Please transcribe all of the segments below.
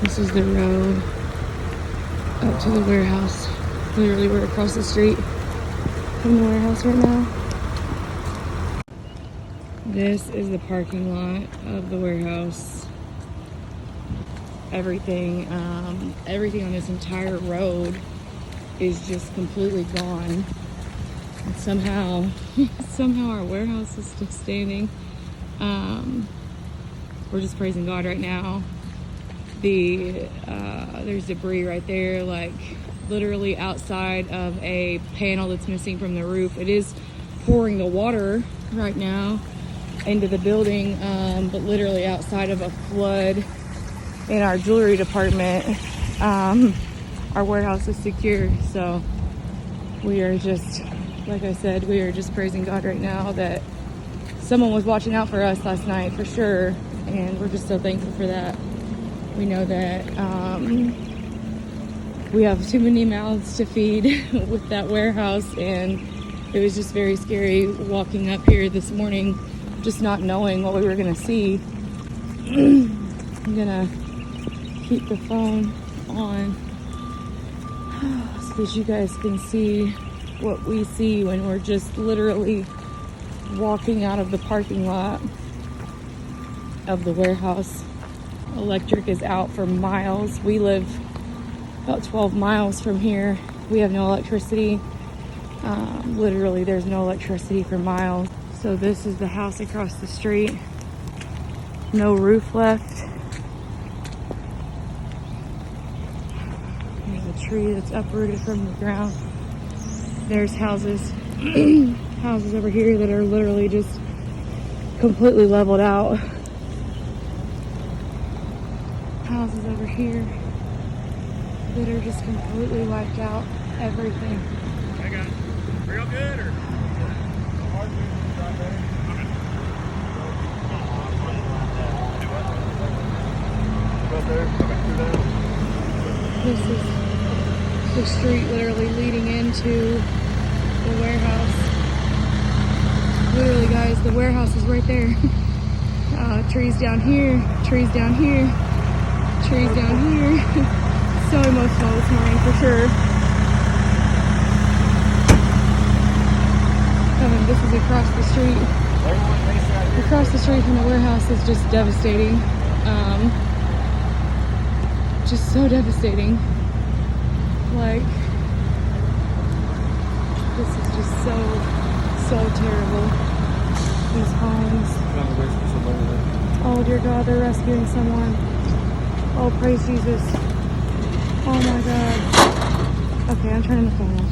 This is the road up to the warehouse. Literally, we're across the street from the warehouse right now. This is the parking lot of the warehouse. Everything on this entire road is just completely gone. And somehow our warehouse is still standing. We're just praising God right now. There's debris right there, like literally outside of a panel that's missing from the roof. It is pouring the water right now into the building, but literally outside of a flood in our jewelry department. Our warehouse is secure, so we are just, like I said, we are just praising God right now that someone was watching out for us last night for sure, and we're just so thankful for that. We know that we have too many mouths to feed with that warehouse, and it was just very scary walking up here this morning, just not knowing what we were gonna see. I'm gonna keep the phone on so that you guys can see what we see when we're just literally walking out of the parking lot of the warehouse. Electric is out for miles. We live about 12 miles from here. We have no electricity. Literally, there's no electricity for miles. So this is the house across the street. No roof left. There's a tree that's uprooted from the ground. There's houses, houses over here that are literally just completely leveled out. Houses over here that are just completely wiped out. Everything. I got it. Real good, or? This is the street literally leading into the warehouse. Literally, guys, the warehouse is right there. Trees down here, trees down here, trees down here. So emotional this morning for sure. This is across the street. Across the street from the warehouse is just devastating. Just so devastating. Like, this is just so terrible. These homes. Oh dear God, they're rescuing someone. Oh, praise Jesus. Oh my God. Okay, I'm turning the phone off.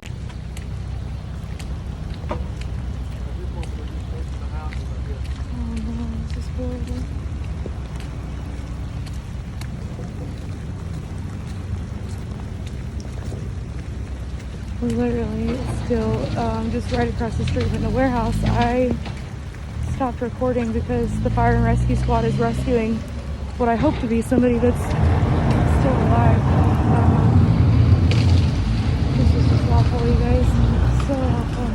Oh no, this is horrible. We're literally still just right across the street from the warehouse. I stopped recording because the fire and rescue squad is rescuing what I hope to be somebody that's still alive. This is just awful, you guys. So awful.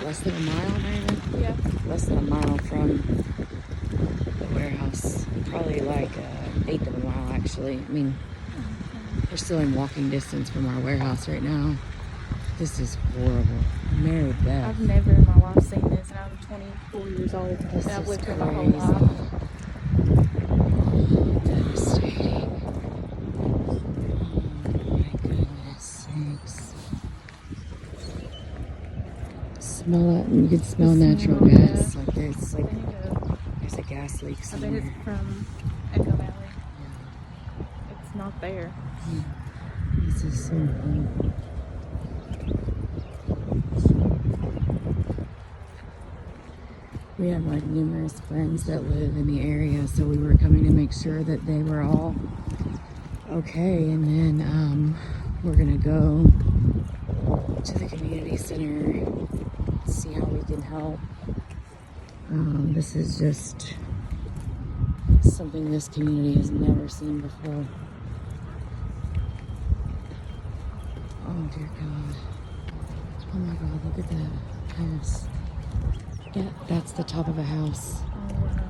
Less than a mile, maybe? Yeah. Less than a mile from the warehouse. Probably like an eighth of a mile, actually. I mean, we're still in walking distance from our warehouse right now. This is horrible. Mary Beth. I've never in my life seen this, and I'm 24 years old. This and I've is lived here crazy. my whole life. Devastating. Oh my goodness sakes. Smell it. You can smell natural gas. Like there's a gas leak I bet somewhere. it's from Echo Valley. It's not there. This is so horrible. We have like numerous friends that live in the area, so we were coming to make sure that they were all okay, and then we're gonna go to the community center, see how we can help. This is just something this community has never seen before. Oh dear God. Oh my God, look at that house. Yeah, that's the top of a house. Oh, wow.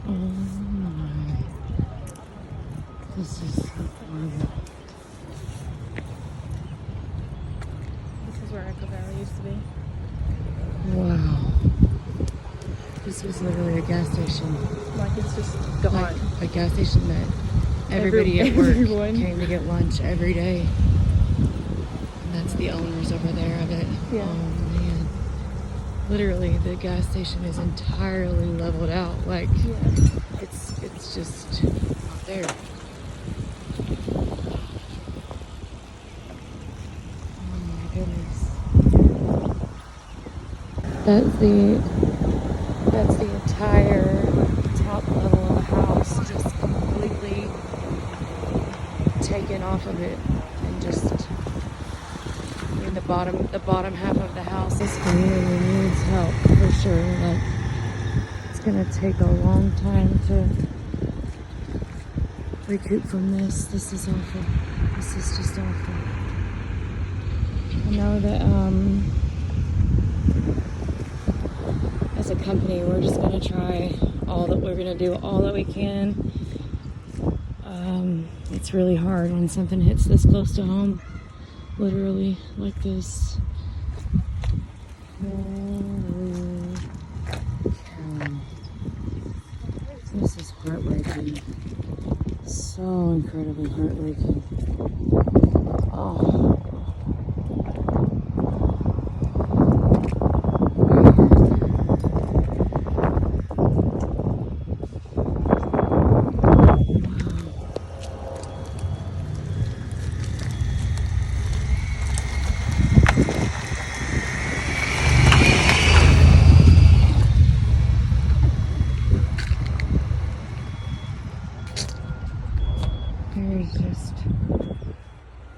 Oh my. This is so horrible. This is where Cookeville used to be. Wow. This was literally a gas station. Like, it's just gone. Like a gas station that everybody at work everyone came to get lunch every day. And that's the owners over there of it. Yeah. Oh man. Literally the gas station is entirely leveled out. Like Yeah. it's just not there. Oh my goodness. That's the entire top level of the house just completely taken off of it, and just in the bottom half of the house. This community needs help for sure. Like, it's gonna take a long time to recoup from this. This is awful. This is just awful. I know that as a company, we're just gonna try we're gonna do all that we can. It's really hard when something hits this close to home, literally like this. Holy cow. This is heartbreaking. So incredibly heartbreaking. Oh.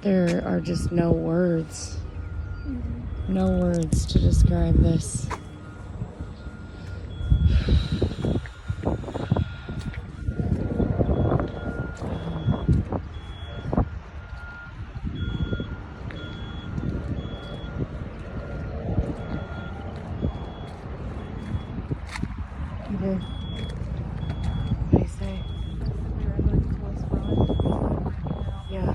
There are just no words. No words to describe this. What do you say? Yeah.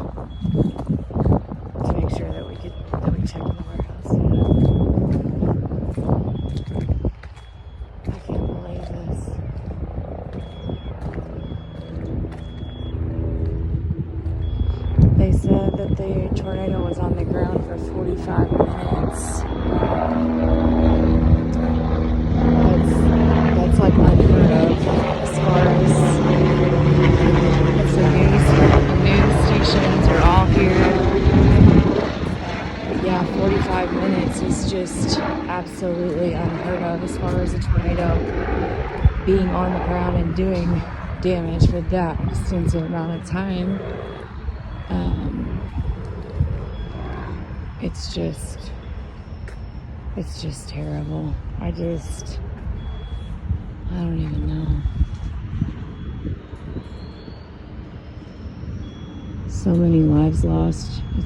To make sure that we check in the warehouse. I can't believe this. They said that the tornado was on the ground for 45 minutes. That's like unheard of as far as the news stations are all here. But yeah, 45 minutes is just absolutely unheard of as far as a tornado being on the ground and doing damage for that extensive amount of time. It's just terrible. I don't even know. So many lives lost. It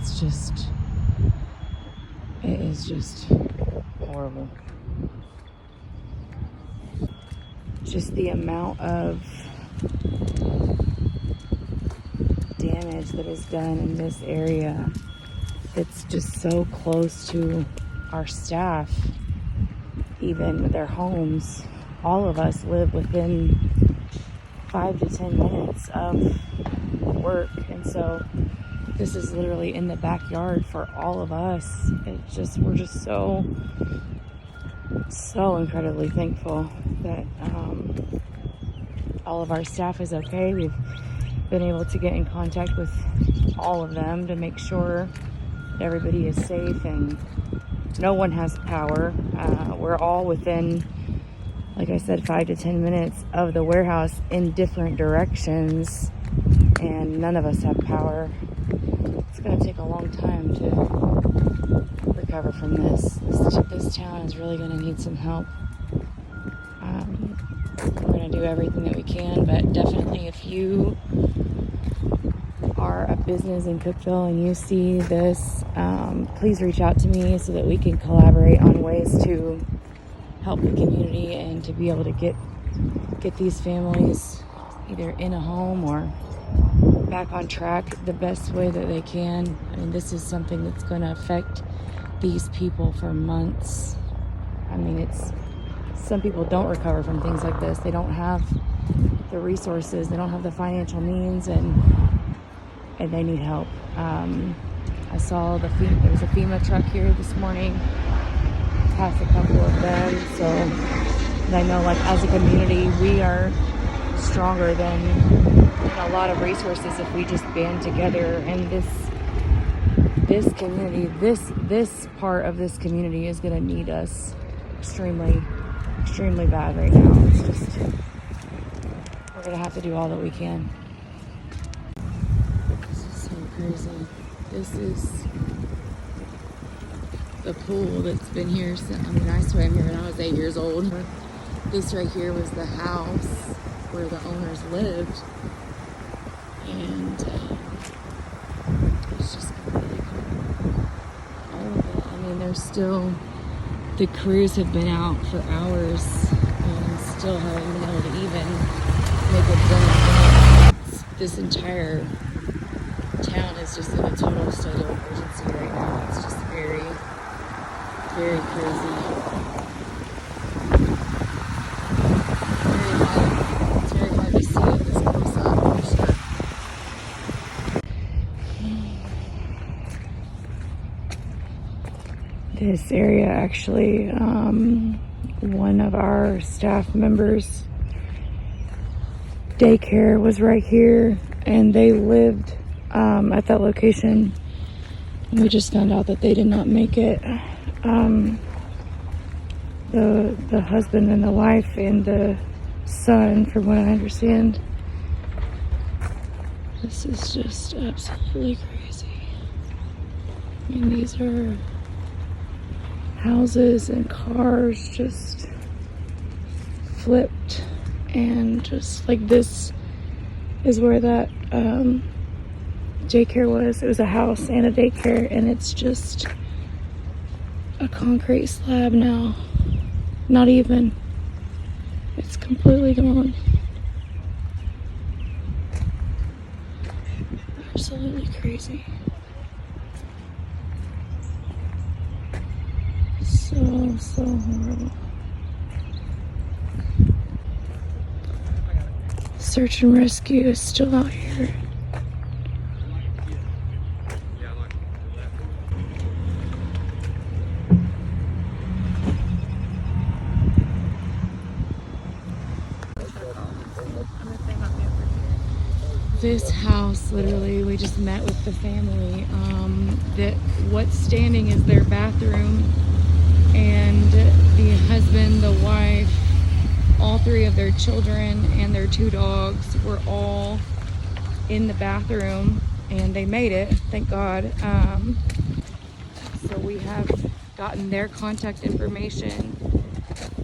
is just horrible. Just the amount of damage that is done in this area. It's just so close to our staff, even with their homes. All of us live within 5 to 10 minutes of work, and so this is literally in the backyard for all of us. We're just so incredibly thankful that all of our staff is okay. We've been able to get in contact with all of them to make sure that everybody is safe and No one has power. We're all within, like I said, 5 to 10 minutes of the warehouse in different directions, and none of us have power. It's going to take a long time to recover from this. This town is really going to need some help. We're going to do everything that we can, but definitely if you are a business in Cookeville and you see this, please reach out to me so that we can collaborate on ways to help the community and to be able to get these families either in a home or back on track the best way that they can. I mean, this is something that's going to affect these people for months. I mean, some people don't recover from things like this. They don't have the resources, they don't have the financial means, and they need help. I saw there was a FEMA truck here this morning, passed a couple of them, so I know, like, as a community, we are stronger than a lot of resources if we just band together. And this community, this part of this community is going to need us extremely bad right now. It's just, we're going to have to do all that we can. This is so crazy. This is the pool that's been here since, I mean, I swam here when I was 8 years old. This right here was the house where the owners lived, and it's just completely gone. All of it. I mean, there's still, the crews have been out for hours and still haven't been able to even make a dent. This entire town is just in a total state of emergency right now. It's just very, very crazy. It's very hard to see it this close up, for sure. This area, actually, one of our staff members' daycare was right here, and they lived at that location. We just found out that they did not make it. The husband and the wife and the son, from what I understand. This is just absolutely crazy. I mean, these are houses and cars just flipped, and just like, this is where that daycare was. It was a house and a daycare, and it's just a concrete slab now. Not even. It's completely gone. Absolutely crazy. So horrible. Search and rescue is still out here. This house, literally, we just met with the family. That what's standing is their bathroom, and the husband, the wife, all three of their children, and their 2 dogs were all in the bathroom, and they made it, thank God. So we have gotten their contact information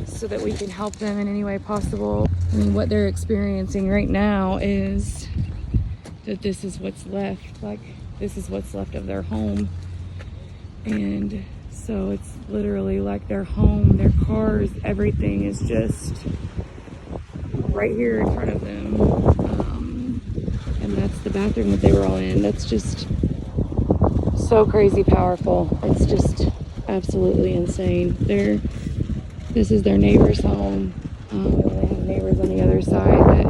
so that we can help them in any way possible. I mean, what they're experiencing right now is that this is what's left. Like, this is what's left of their home. And so it's literally like their home, their cars, everything is just right here in front of them. And that's the bathroom that they were all in. That's just so crazy powerful. It's just absolutely insane. This is their neighbor's home. They have neighbors on the other side that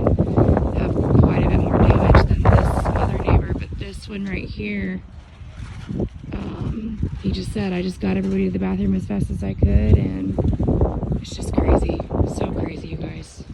have quite a bit more damage than this other neighbor, but this one right here, he just said, I just got everybody to the bathroom as fast as I could, and it's just crazy. So crazy, you guys.